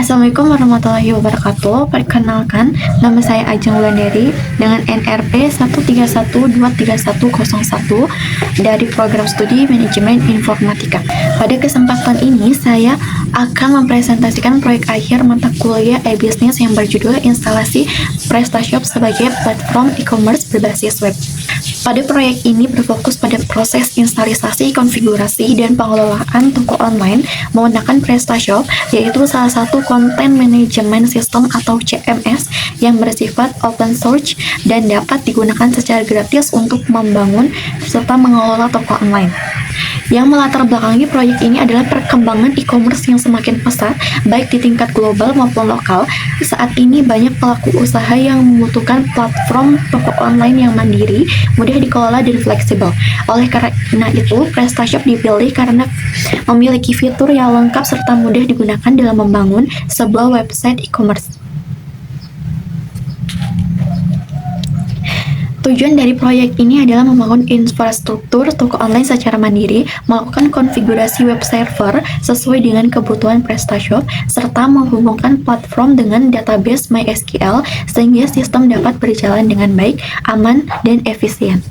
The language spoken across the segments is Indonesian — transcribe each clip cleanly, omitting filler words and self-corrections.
Assalamualaikum warahmatullahi wabarakatuh. Perkenalkan, nama saya Ajeng Wulandari dengan NRP 131231101 dari program studi Manajemen Informatika. Pada kesempatan ini, saya akan mempresentasikan proyek akhir mata kuliah e-business yang berjudul Instalasi PrestaShop sebagai platform e-commerce berbasis web. Pada proyek ini berfokus pada proses instalisasi, konfigurasi, dan pengelolaan toko online menggunakan PrestaShop, yaitu salah satu konten manajemen sistem atau CMS yang bersifat open source dan dapat digunakan secara gratis untuk membangun serta mengelola toko online. Yang melatar belakangi proyek ini adalah perkembangan e-commerce yang semakin pesat, baik di tingkat global maupun lokal. Saat ini banyak pelaku usaha yang membutuhkan platform toko online yang mandiri, mudah dikelola dan fleksibel. Oleh karena itu, PrestaShop dipilih karena memiliki fitur yang lengkap serta mudah digunakan dalam membangun sebuah website e-commerce. Tujuan dari proyek ini adalah membangun infrastruktur toko online secara mandiri, melakukan konfigurasi web server sesuai dengan kebutuhan PrestaShop, serta menghubungkan platform dengan database MySQL sehingga sistem dapat berjalan dengan baik, aman, dan efisien.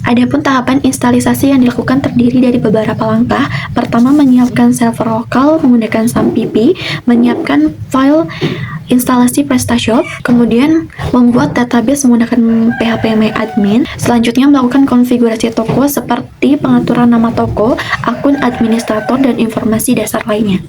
Adapun tahapan instalisasi yang dilakukan terdiri dari beberapa langkah. Pertama, menyiapkan server lokal menggunakan SAMPP, menyiapkan file instalasi PrestaShop, kemudian membuat database menggunakan phpMyAdmin. Selanjutnya, melakukan konfigurasi toko seperti pengaturan nama toko, akun administrator, dan informasi dasar lainnya.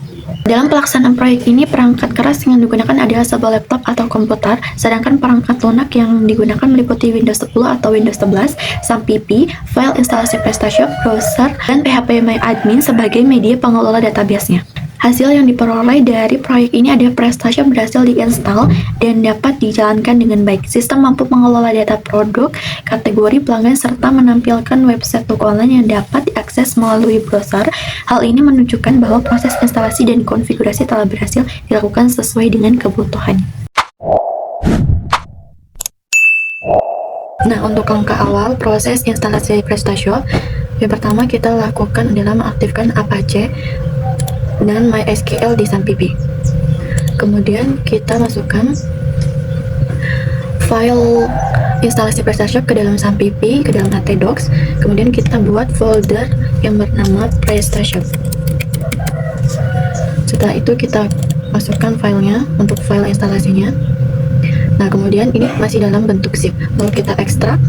Dalam pelaksanaan proyek ini, perangkat keras yang digunakan adalah sebuah laptop atau komputer, sedangkan perangkat lunak yang digunakan meliputi Windows 10 atau Windows 11, SAMPP, file instalasi PrestaShop, browser, dan phpMyAdmin sebagai media pengelola database-nya. Hasil yang diperoleh dari proyek ini adalah PrestaShop berhasil diinstal dan dapat dijalankan dengan baik. Sistem mampu mengelola data produk, kategori pelanggan, serta menampilkan website toko online yang dapat diakses melalui browser. Hal ini menunjukkan bahwa proses instalasi dan konfigurasi telah berhasil dilakukan sesuai dengan kebutuhan. Nah, untuk langkah awal proses instalasi PrestaShop, yang pertama kita lakukan adalah mengaktifkan Apache dan MySQL di SAMPP. Kemudian kita masukkan file instalasi PrestaShop ke dalam SAMPP, ke dalam htdocs. Kemudian kita buat folder yang bernama PrestaShop. Setelah itu kita masukkan filenya untuk file instalasinya. Nah, kemudian ini masih dalam bentuk zip. Lalu kita ekstrak.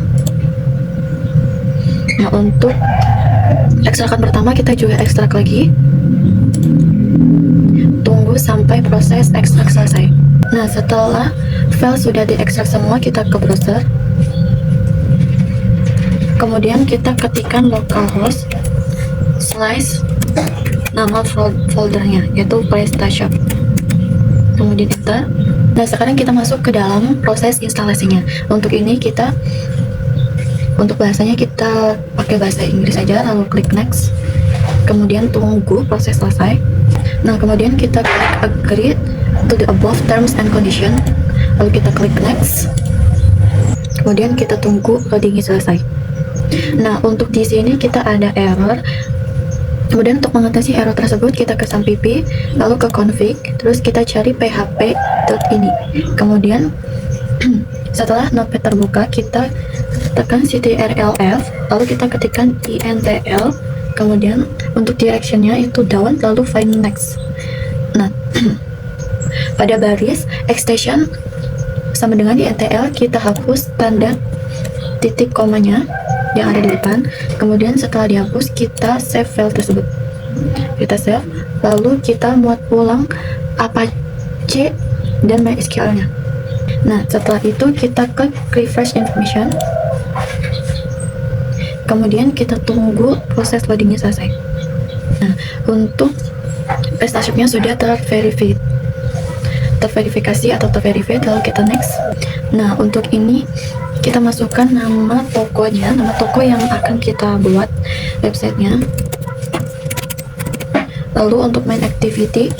Nah, untuk ekstrakan pertama kita juga ekstrak lagi. Tunggu sampai proses ekstrak selesai. Nah, setelah file sudah diekstrak semua, kita ke browser. Kemudian kita ketikkan localhost / nama foldernya, yaitu PrestaShop. Kemudian enter. Nah, sekarang kita masuk ke dalam proses instalasinya. Untuk ini untuk bahasanya kita pakai bahasa Inggris saja, lalu klik next. Kemudian tunggu proses selesai. Nah, kemudian kita klik agree to the above terms and condition. Lalu kita klik next. Kemudian kita tunggu loadingnya selesai. Nah, untuk di sini kita ada error. Kemudian untuk mengatasi error tersebut kita ke SAMPP, lalu ke config, terus kita cari php.ini. Kemudian setelah notepad terbuka, kita tekan ctrlf, lalu kita ketikkan intl. Kemudian untuk directionnya itu down, lalu find next. Nah, pada baris extension sama dengan intl, kita hapus tanda titik komanya yang ada di depan. Kemudian setelah dihapus, kita save file tersebut. Kita save, lalu kita muat ulang Apache dan MySQL-nya. Nah, setelah itu kita klik refresh information. Kemudian kita tunggu proses loadingnya selesai. Nah, untuk PrestaShop-nya sudah terverifikasi atau terverified, lalu kita next. Nah, untuk ini kita masukkan nama tokonya, nama toko yang akan kita buat websitenya. Lalu untuk main activity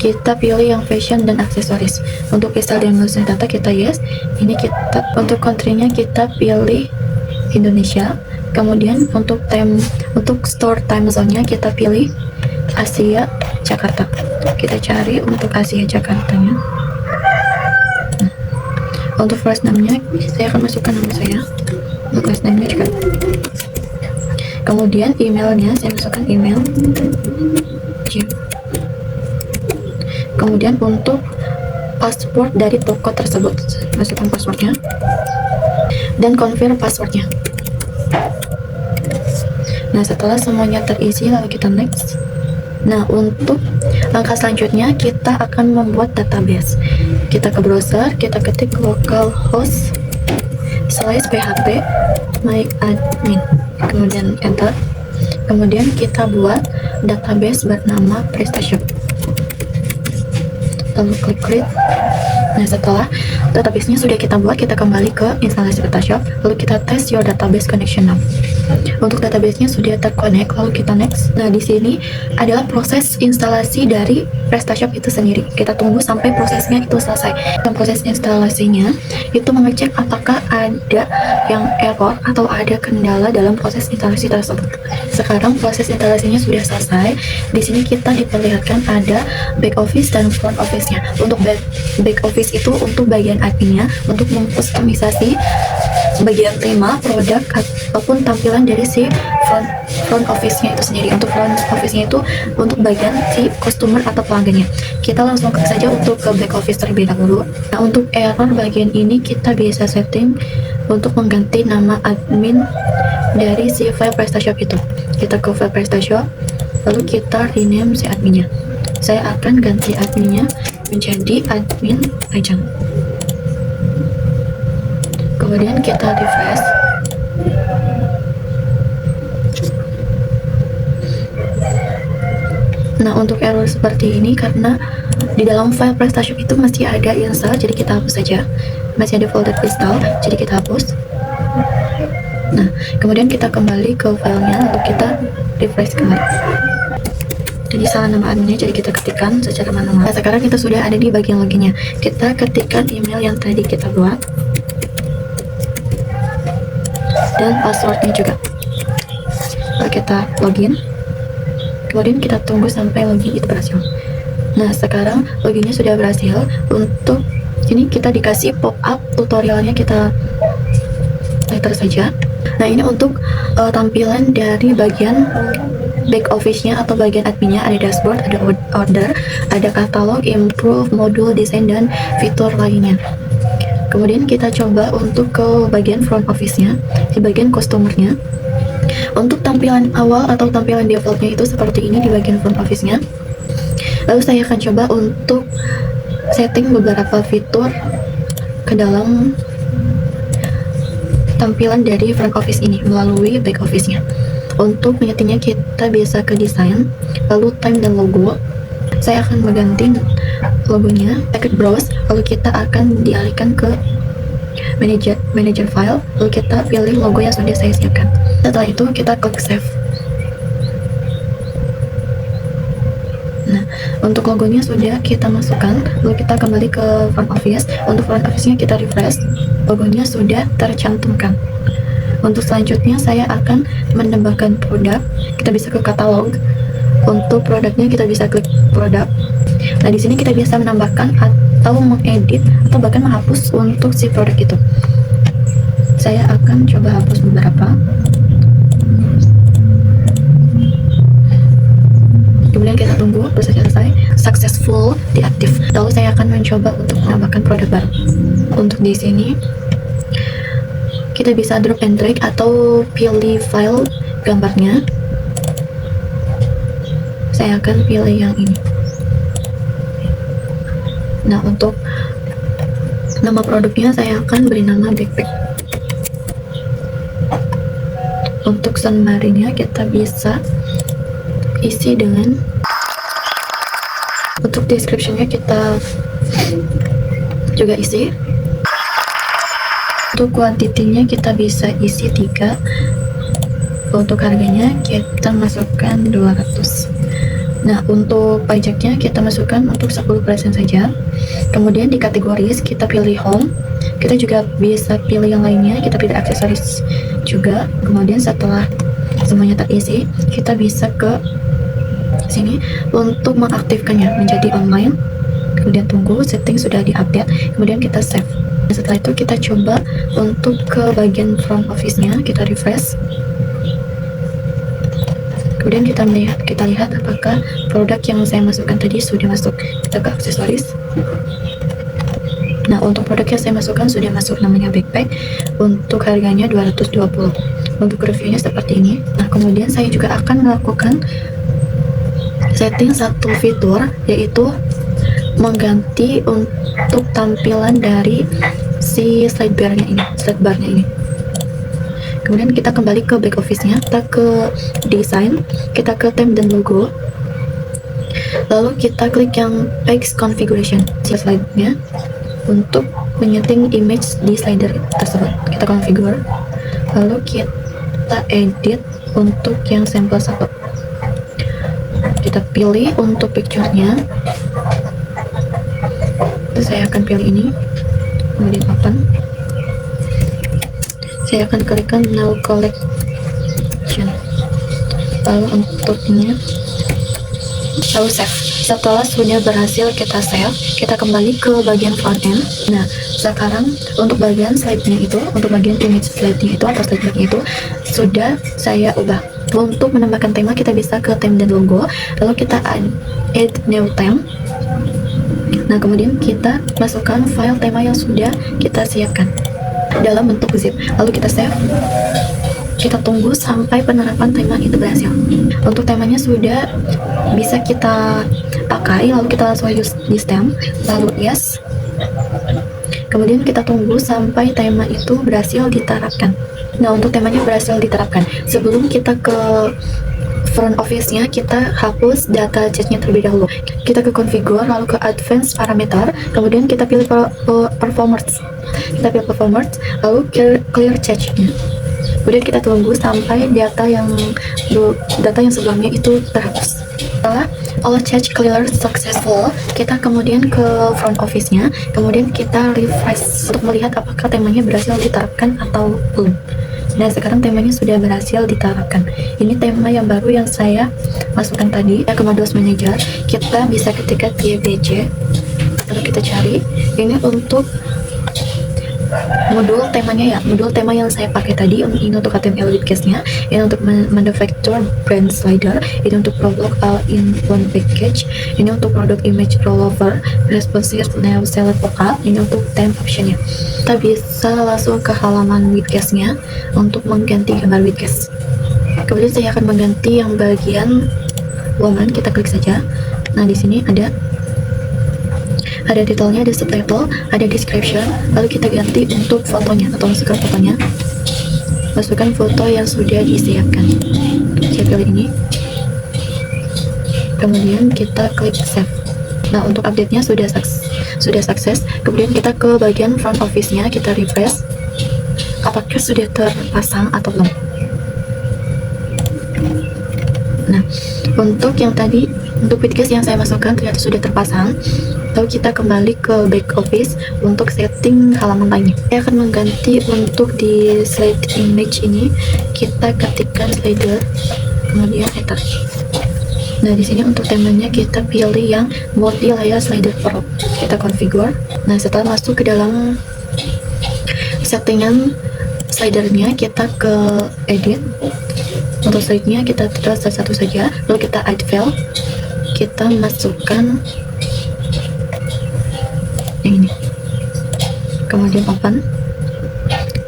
kita pilih yang fashion dan aksesoris. Untuk install dan menuliskan data kita yes. Ini kita untuk country-nya kita pilih Indonesia. Kemudian untuk store time zone-nya kita pilih Asia Jakarta. Kita cari untuk Asia Jakartanya. Untuk first name-nya saya akan masukkan nama saya, untuk last name-nya juga. Kemudian emailnya saya masukkan email. Kemudian untuk password dari toko tersebut, masukkan passwordnya dan confirm passwordnya. Nah, setelah semuanya terisi lalu kita next. Nah, untuk langkah selanjutnya kita akan membuat database. Kita ke browser, kita ketik localhost /php myadmin, kemudian enter. Kemudian kita buat database bernama PrestaShop, lalu klik create. Nah, setelah database-nya sudah kita buat, kita kembali ke instalasi PrestaShop, lalu kita test your database connection now. Untuk database-nya sudah terkonek, lalu kita next. Nah, di sini adalah proses instalasi dari PrestaShop itu sendiri. Kita tunggu sampai prosesnya itu selesai. Dan proses instalasinya itu mengecek apakah ada yang error atau ada kendala dalam proses instalasi tersebut. Sekarang proses instalasinya sudah selesai. Di sini kita diperlihatkan ada back office dan front office-nya. Untuk back office itu untuk bagian adminnya, untuk mengkustomisasi bagian tema, produk, ataupun tampilan dari si front office-nya itu sendiri. Untuk front office-nya itu untuk bagian si customer atau pelanggannya. Kita langsung saja untuk ke back office terlebih dahulu. Nah, untuk error bagian ini kita bisa setting untuk mengganti nama admin dari si file PrestaShop itu. Kita ke file PrestaShop, lalu kita rename si adminnya. Saya akan ganti adminnya menjadi admin Ajeng. Kemudian kita refresh. Nah, untuk error seperti ini karena di dalam file PrestaShop itu masih ada install, jadi kita hapus saja. Masih ada folder install, jadi kita hapus. Nah, kemudian kita kembali ke filenya, lalu kita refresh kembali. Jadi salah nama adminnya, jadi kita ketikkan secara manual. Nah, sekarang kita sudah ada di bagian loginnya. Kita ketikkan email yang tadi kita buat dan passwordnya juga. Lalu kita login. Kemudian kita tunggu sampai login itu berhasil. Nah, sekarang loginnya sudah berhasil. Untuk ini kita dikasih pop-up tutorialnya, kita enter saja. Nah, ini untuk tampilan dari bagian back office-nya atau bagian adminnya. Ada dashboard, ada order, ada katalog, improve, modul, desain, dan fitur lainnya. Kemudian kita coba untuk ke bagian front office-nya, di bagian customer-nya. Untuk tampilan awal atau tampilan default-nya itu seperti ini di bagian front office-nya. Lalu saya akan coba untuk setting beberapa fitur ke dalam tampilan dari front office ini melalui back office-nya. Untuk menyetingnya kita bisa ke desain, lalu time dan logo. Saya akan mengganti logonya, kita browse, lalu kita akan dialihkan ke manager file, lalu kita pilih logo yang sudah saya siapkan. Setelah itu kita klik save. Nah, untuk logonya sudah kita masukkan, lalu kita kembali ke front office. Untuk front office-nya kita refresh, logonya sudah tercantumkan. Untuk selanjutnya saya akan menambahkan produk. Kita bisa ke katalog. Untuk produknya kita bisa klik produk. Nah, di sini kita bisa menambahkan atau mengedit atau bahkan menghapus untuk si produk itu. Saya akan coba hapus beberapa. Kemudian kita tunggu proses selesai, successful, diaktif. Lalu saya akan mencoba untuk menambahkan produk baru. Untuk di sini kita bisa drag and drag atau pilih file gambarnya. Saya akan pilih yang ini. Nah, untuk nama produknya saya akan beri nama backpack. Untuk summary-nya kita bisa isi dengan, untuk description-nya kita juga isi. Untuk quantity-nya kita bisa isi 3. Untuk harganya kita masukkan 200. Nah, untuk pajaknya kita masukkan untuk 10% saja. Kemudian di kategoris kita pilih home. Kita juga bisa pilih yang lainnya, kita pilih aksesoris juga. Kemudian setelah semuanya terisi, kita bisa ke Di sini untuk mengaktifkannya menjadi online, kemudian tunggu setting sudah diupdate, kemudian kita save. Setelah itu kita coba untuk ke bagian front office-nya, kita refresh. Kemudian kita lihat apakah produk yang saya masukkan tadi sudah masuk. Kita ke aksesoris. Nah, untuk produk yang saya masukkan sudah masuk, namanya backpack. Untuk harganya 220. Untuk reviewnya seperti ini. Nah, kemudian saya juga akan melakukan setting satu fitur, yaitu mengganti untuk tampilan dari si slide barnya ini. Kemudian kita kembali ke back office-nya, kita ke design, kita ke theme dan logo. Lalu kita klik yang page configuration slide-nya untuk menyeting image di slider tersebut. Kita configure, lalu kita edit untuk yang sampel 1. Kita pilih untuk picture-nya. Saya akan pilih ini, kemudian open. Saya akan klikkan now collection, lalu untuk ini, lalu save. Setelah sudah berhasil kita save, kita kembali ke bagian front end. Nah, sekarang untuk bagian slide-nya itu, untuk bagian image slide-nya itu atau slide nya itu sudah saya ubah. Untuk menambahkan tema, kita bisa ke theme dan logo, lalu kita add new theme. Nah, kemudian kita masukkan file tema yang sudah kita siapkan dalam bentuk zip, lalu kita save. Kita tunggu sampai penerapan tema itu berhasil. Untuk temanya sudah bisa kita pakai, lalu kita langsung use di stem, lalu yes. Kemudian kita tunggu sampai tema itu berhasil diterapkan. Nah, untuk temanya berhasil diterapkan, sebelum kita ke front office-nya, kita hapus data chat-nya terlebih dahulu. Kita ke configure, lalu ke advanced parameter, kemudian kita pilih performance. Kita pilih performance, lalu clear cache-nya. Kemudian kita tunggu sampai data yang sebelumnya itu terhapus. Setelah all cache clear successful, kita kemudian ke front office-nya, kemudian kita refresh untuk melihat apakah temanya berhasil diterapkan atau belum. Nah, sekarang temanya sudah berhasil diterapkan. Ini tema yang baru yang saya masukkan tadi. Ke Modules Manager, kita bisa ketikkan TBC, lalu kita cari. Ini untuk modul temanya ya, modul tema yang saya pakai tadi. Ini untuk HTML with case-nya, ini untuk manufacture brand slider, ini untuk product all in one package, ini untuk product image rollover, responsive now select pop-up, ini untuk theme option-nya. Kita bisa langsung ke halaman with case-nya untuk mengganti gambar with case. Kemudian saya akan mengganti yang bagian woman, kita klik saja. Nah, di sini ada titelnya, ada subtitle, ada description, lalu kita ganti untuk fotonya atau masukkan fotonya. Masukkan foto yang sudah disiapkan. Saya pilih ini. Kemudian kita klik save. Nah, untuk update-nya sudah sukses. Kemudian kita ke bagian front office-nya, kita refresh. Apakah sudah terpasang atau belum? Nah, untuk yang tadi, untuk widget yang saya masukkan ternyata sudah terpasang. Lalu kita kembali ke back office untuk setting halaman lainnya. Saya akan mengganti untuk di slide image ini, kita ketikkan slider, kemudian enter. Nah, di sini untuk temanya kita pilih yang multi layer slider pro. Kita configure. Nah, setelah masuk ke dalam settingan slidernya, kita ke edit. Untuk slide-nya kita tinggal satu saja, lalu kita add file, kita masukkan yang ini, kemudian open,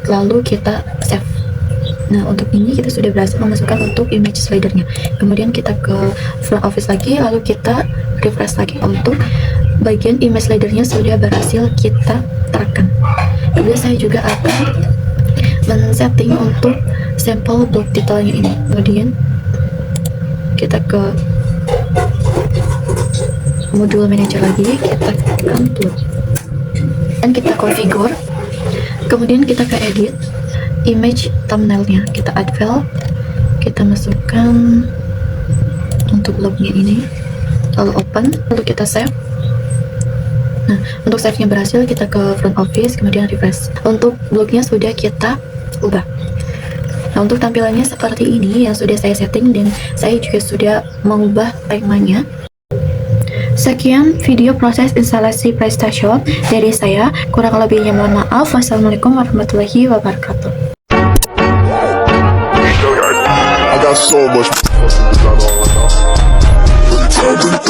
lalu kita save. Nah, untuk ini kita sudah berhasil memasukkan untuk image slidernya. Kemudian kita ke front office lagi, lalu kita refresh lagi. Untuk bagian image slidernya sudah berhasil kita terapkan. Kemudian saya juga akan men-setting untuk sampel block titelnya ini. Kemudian kita ke modul manager lagi, kita tekan plug dan kita configure. Kemudian kita ke edit image thumbnailnya, kita add file, kita masukkan untuk blognya ini, lalu open, lalu kita save. Nah, untuk save-nya berhasil, kita ke front office, kemudian refresh. Untuk blognya sudah kita ubah. Nah, untuk tampilannya seperti ini yang sudah saya setting dan saya juga sudah mengubah temanya. Sekian video proses instalasi PrestaShop dari saya. Kurang lebihnya mohon maaf. Wassalamualaikum warahmatullahi wabarakatuh. I got so much fucking design on right now.